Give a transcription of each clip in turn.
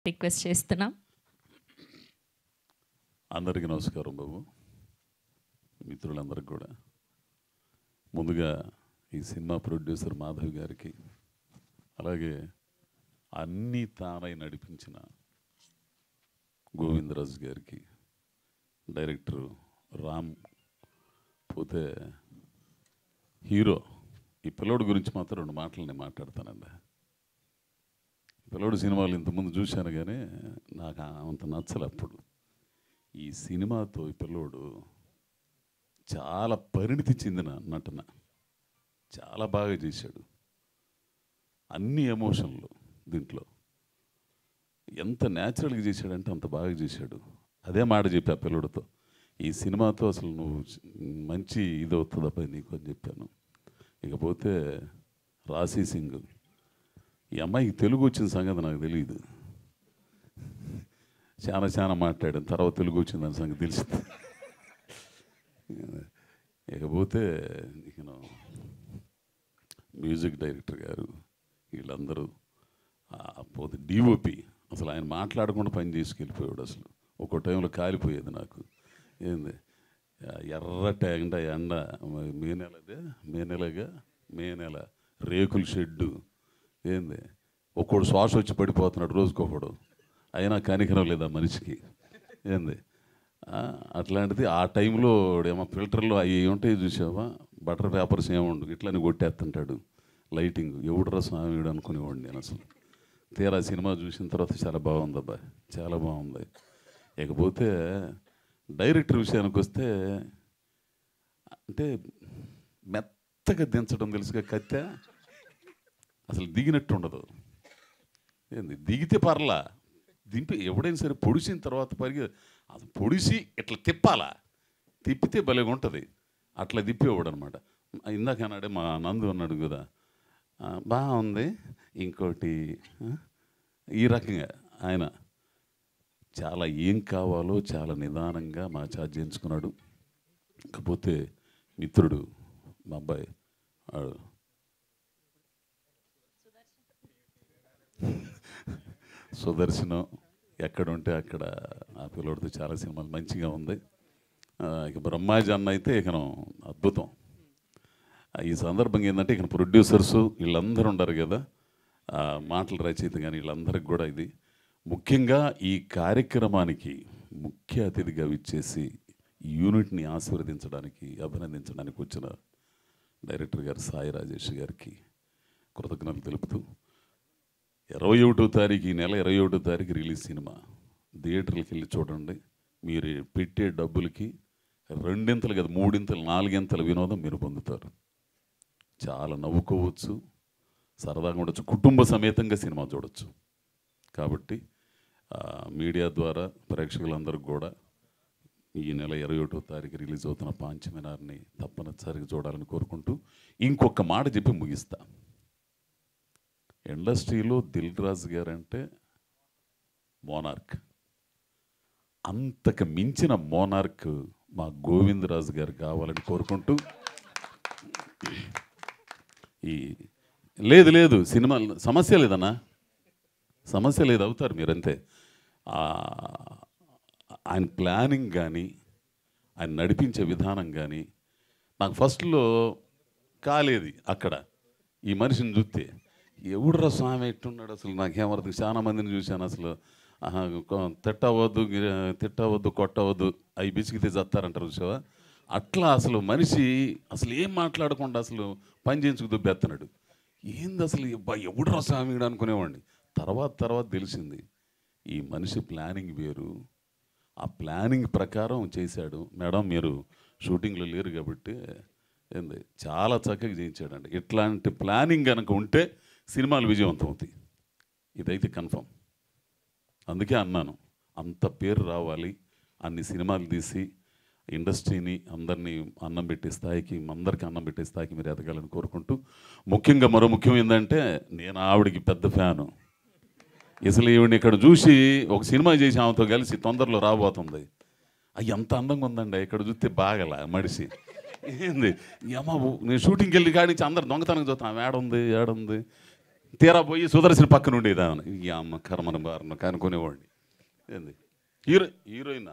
Request చేస్తున్నాం. అందరికీ నమస్కారం బాబు, మిత్రులందరికీ కూడా. ముందుగా ఈ సినిమా ప్రొడ్యూసర్ మాధవ్ గారికి, అలాగే అన్నీ తానై నడిపించిన గోవిందరాజు గారికి, డైరెక్టర్ రామ్, పోతే హీరో ఈ పిల్లోడు గురించి మాత్రం 2 మాటలు నేను మాట్లాడతానండి. పిల్లోడు సినిమాలు ఇంతకుముందు చూశాను కానీ నాకు అంత నచ్చలే అప్పుడు. ఈ సినిమాతో ఈ పిల్లోడు చాలా పరిణితి చెందిన నటన, చాలా బాగా చేశాడు. అన్ని ఎమోషన్లు దీంట్లో ఎంత న్యాచురల్గా చేశాడంటే అంత బాగా చేశాడు. అదే మాట చెప్పి ఆ పిల్లోడితో, ఈ సినిమాతో అసలు నువ్వు మంచి ఇది అవుతుందప్ప నీకు అని చెప్పాను. ఇకపోతే రాశి సింగ్, ఈ అమ్మాయికి తెలుగు వచ్చిన సంగతి నాకు తెలియదు. చాలా మాట్లాడాను, తర్వాత తెలుగు వచ్చిందని సంగతి తెలిసింది. ఇకపోతే మ్యూజిక్ డైరెక్టర్ గారు వీళ్ళందరూ, పోతే డిఓపి అసలు ఆయన మాట్లాడకుండా పని చేసుకెళ్ళిపోయాడు. అసలు ఒక్కో టైంలో కాలిపోయేది నాకు. ఏంది ఎర్రట ఎండ మే నెల రేకుల షెడ్డు, ఏంది ఒక్కోడు శ్వాస వచ్చి పడిపోతున్నాడు రోజుకొకడు, అయినా కనికరం లేదా మనిషికి. ఏంది అట్లాంటిది ఆ టైంలో ఏమో ఫిల్టర్లో అవి ఉంటాయి చూసావా, బటర్ పేపర్స్ ఏముండు ఇట్లని కొట్టేస్తుంటాడు లైటింగ్. ఎవడురా స్వామిడు అనుకునేవాడు నేను. అసలు తీరా సినిమా చూసిన తర్వాత చాలా బాగుంది అబ్బా, చాలా బాగుంది. ఇకపోతే డైరెక్టర్ విషయానికి వస్తే, అంటే మెత్తగా దించడం తెలుసుగా, కత్తె అసలు దిగినట్టు ఉండదు. ఏంది దిగితే పర్లా, దింపి ఎవడైనా సరే పొడిసిన తర్వాత అసలు పొడిసి ఇట్లా తిప్పాలా, తిప్పితే భలేగా ఉంటుంది. అట్లా తిప్పేవాడు అనమాట. ఇందాక అన్నాడే మా నందు అన్నాడు కదా, బాగుంది ఇంకోటి, ఈ రకంగా ఆయన చాలా ఏం కావాలో చాలా నిదానంగా మా ఛార్జ్ చేయించుకున్నాడు. కాకపోతే మిత్రుడు మా అబ్బాయి సుదర్శనం ఎక్కడ ఉంటే అక్కడ ఆ పిల్లోడితో చాలా సినిమాలు మంచిగా ఉంది. ఇక బ్రహ్మాజీ అన్న అయితే ఇక అద్భుతం. ఈ సందర్భంగా ఏంటంటే ఇక ప్రొడ్యూసర్సు వీళ్ళందరూ ఉండరు కదా, మాటల రచయిత కానీ వీళ్ళందరికీ కూడా ఇది ముఖ్యంగా ఈ కార్యక్రమానికి ముఖ్య అతిథిగా విచ్చేసి యూనిట్ని ఆశీర్వదించడానికి, అభినందించడానికి వచ్చిన డైరెక్టర్ గారు సాయి రాజేష్ గారికి కృతజ్ఞతలు తెలుపుతూ, 21వ తారీఖు, ఈ నెల 21వ తారీఖు రిలీజ్ సినిమా. థియేటర్లకు వెళ్ళి చూడండి. మీరు పెట్టే డబ్బులకి 2 కదా 3 4 వినోదం మీరు పొందుతారు. చాలా నవ్వుకోవచ్చు, సరదాగా ఉండొచ్చు, కుటుంబ సమేతంగా సినిమా చూడొచ్చు. కాబట్టి మీడియా ద్వారా ప్రేక్షకులందరికీ కూడా ఈ నెల 21వ తారీఖు రిలీజ్ అవుతున్న పాంచమినార్ని తప్పనిసరిగా చూడాలని కోరుకుంటూ ఇంకొక మాట చెప్పి ముగిస్తా. ఇండస్ట్రీలో దిల్ రాజు గారు అంటే మోనార్క్, అంతకు మించిన మోనార్క్ మా గోవిందరాజు గారు కావాలని కోరుకుంటూ, ఈ లేదు సినిమా సమస్య లేదన్నా, సమస్య లేదు, అవుతారు మీరంతే. ఆయన ప్లానింగ్ కానీ ఆయన నడిపించే విధానం కానీ నాకు ఫస్ట్లో కాలేదు. అక్కడ ఈ మనిషిని చూస్తే ఎవడురా స్వామి ఎట్టున్నాడు అసలు నాకేమర్థం. చాలా మందిని చూశాను అసలు, తిట్టవద్దు కొట్టవద్దు అవి బిసికితే చస్తారంటారు చూసావా, అట్లా అసలు మనిషి అసలు ఏం మాట్లాడకుండా అసలు పని చేయించుకు దుబ్బెత్తన్నాడు. ఏంది అసలు ఎవడురా స్వామి అనుకునేవాడిని. తర్వాత తెలిసింది ఈ మనిషి ప్లానింగ్ వేరు, ఆ ప్లానింగ్ ప్రకారం చేశాడు. మేడం మీరు షూటింగ్లో లేరు కాబట్టి ఏంది చాలా చక్కగా చేయించాడండి. ఇట్లాంటి ప్లానింగ్ కనుక ఉంటే సినిమాలు విజయవంతం అవుతాయి, ఇదైతే కన్ఫర్మ్. అందుకే అన్నాను, అంత పేరు రావాలి, అన్ని సినిమాలు తీసి ఇండస్ట్రీని అందరినీ అన్నం పెట్టే స్థాయికి, అందరికీ అన్నం పెట్టే స్థాయికి మీరు ఎదగాలని కోరుకుంటూ, ముఖ్యంగా మరో ముఖ్యం ఏంటంటే నేను ఆవిడికి పెద్ద ఫ్యాను. అసలు ఈవిడిని ఇక్కడ చూసి ఒక సినిమా చేసి ఆమెతో కలిసి తొందరలో రాబోతుంది. అవి ఎంత అందంగా ఉందండి, ఇక్కడ చూస్తే బాగలా మడిసి. ఏంది అమ్మ, నేను షూటింగ్కి వెళ్ళి కాడి నుంచి అందరు దొంగతనం చూస్తాను, ఆమె ఏడుంది తీరా పోయి సుదర్శన్ పక్కన ఉండేదాన్ని ఈ అమ్మ కర్మను బారను కనుక్కునేవాడిని. ఏంది హీరోయిన్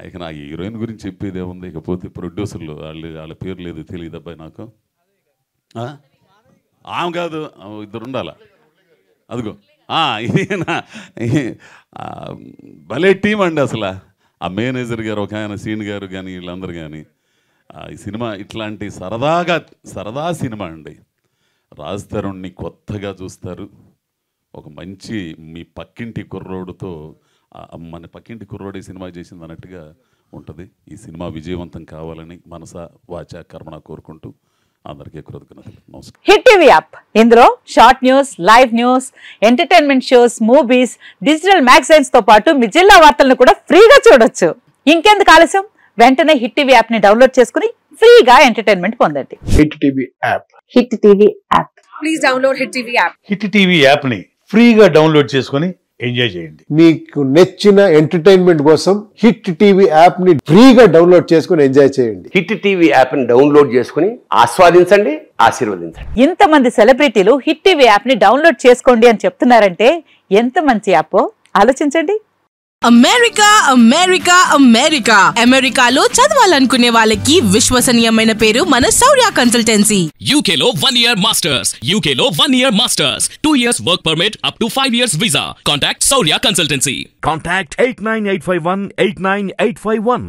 ఇక నా హీరోయిన్ గురించి చెప్పేది ఏముంది. ఇకపోతే ప్రొడ్యూసర్లు వాళ్ళ పేరు లేదు, తెలియదు అబ్బాయి నాకు. ఆమె కాదు, ఇద్దరు ఉండాల. అదిగో ఇదేనా భలే టీం అండి అసలు. ఆ మేనేజర్ గారు, ఒక ఆయన సీన్ గారు కానీ వీళ్ళందరూ కానీ ఈ సినిమా ఇట్లాంటి సరదా సినిమా అండి. రాజ్ తరుణ్ని కొత్తగా చూస్తారు. ఒక మంచి మీ పక్కింటి కుర్రోడుతో మన పక్కింటి కుర్రోడు సినిమా చేసింది అన్నట్టుగా ఉంటుంది. ఈ సినిమా విజయవంతం కావాలని మనసా వాచా కర్మణ కోరుకుంటూ అందరికీ కృతజ్ఞతలు. నమస్కారం. హిట్ టీవీ యాప్, ఇందులో short news, live news, entertainment shows, movies, digital magazines తో పాటు మీ జిల్లా వార్తలను కూడా ఫ్రీగా చూడొచ్చు. ఇంకెందుకు ఆలస్యం, వెంటనే హిట్ టీవీ యాప్ ని డౌన్లోడ్ చేసుకుని ఫ్రీగా ఎంటర్టైన్మెంట్ పొందండి. Hit TV app. Hit TV app. Please download hit TV app. Hit TV app ని ఫ్రీగా డౌన్లోడ్ చేసుకుని ఎంజాయ్ చేయండి. మీకు నచ్చిన ఎంటర్టైన్మెంట్ కోసం హిట్ టీవీ యాప్ ని ఫ్రీగా డౌన్లోడ్ చేసుకుని ఎంజాయ్ చేయండి. హిట్ టీవీ యాప్ ని డౌన్లోడ్ చేసుకుని ఆస్వాదించండి, ఆశీర్వదించండి. ఇంతమంది సెలబ్రిటీలు హిట్ టీవీ యాప్ ని డౌన్లోడ్ చేసుకోండి అని చెప్తున్నారంటే ఎంత మంచి యాప్ ఆలోచించండి. అమెరికా అమెరికా అమెరికా అమెరికాలో చదవాలనుకునే వాళ్ళకి విశ్వసనీయమైన పేరు మన శౌర్య కన్సల్టెన్సీ. UK లో 1 year masters, UK లో 1 year masters, 2 years work permit up to 5 years visa. Contact Saurya Consultancy. Contact 89851 89851.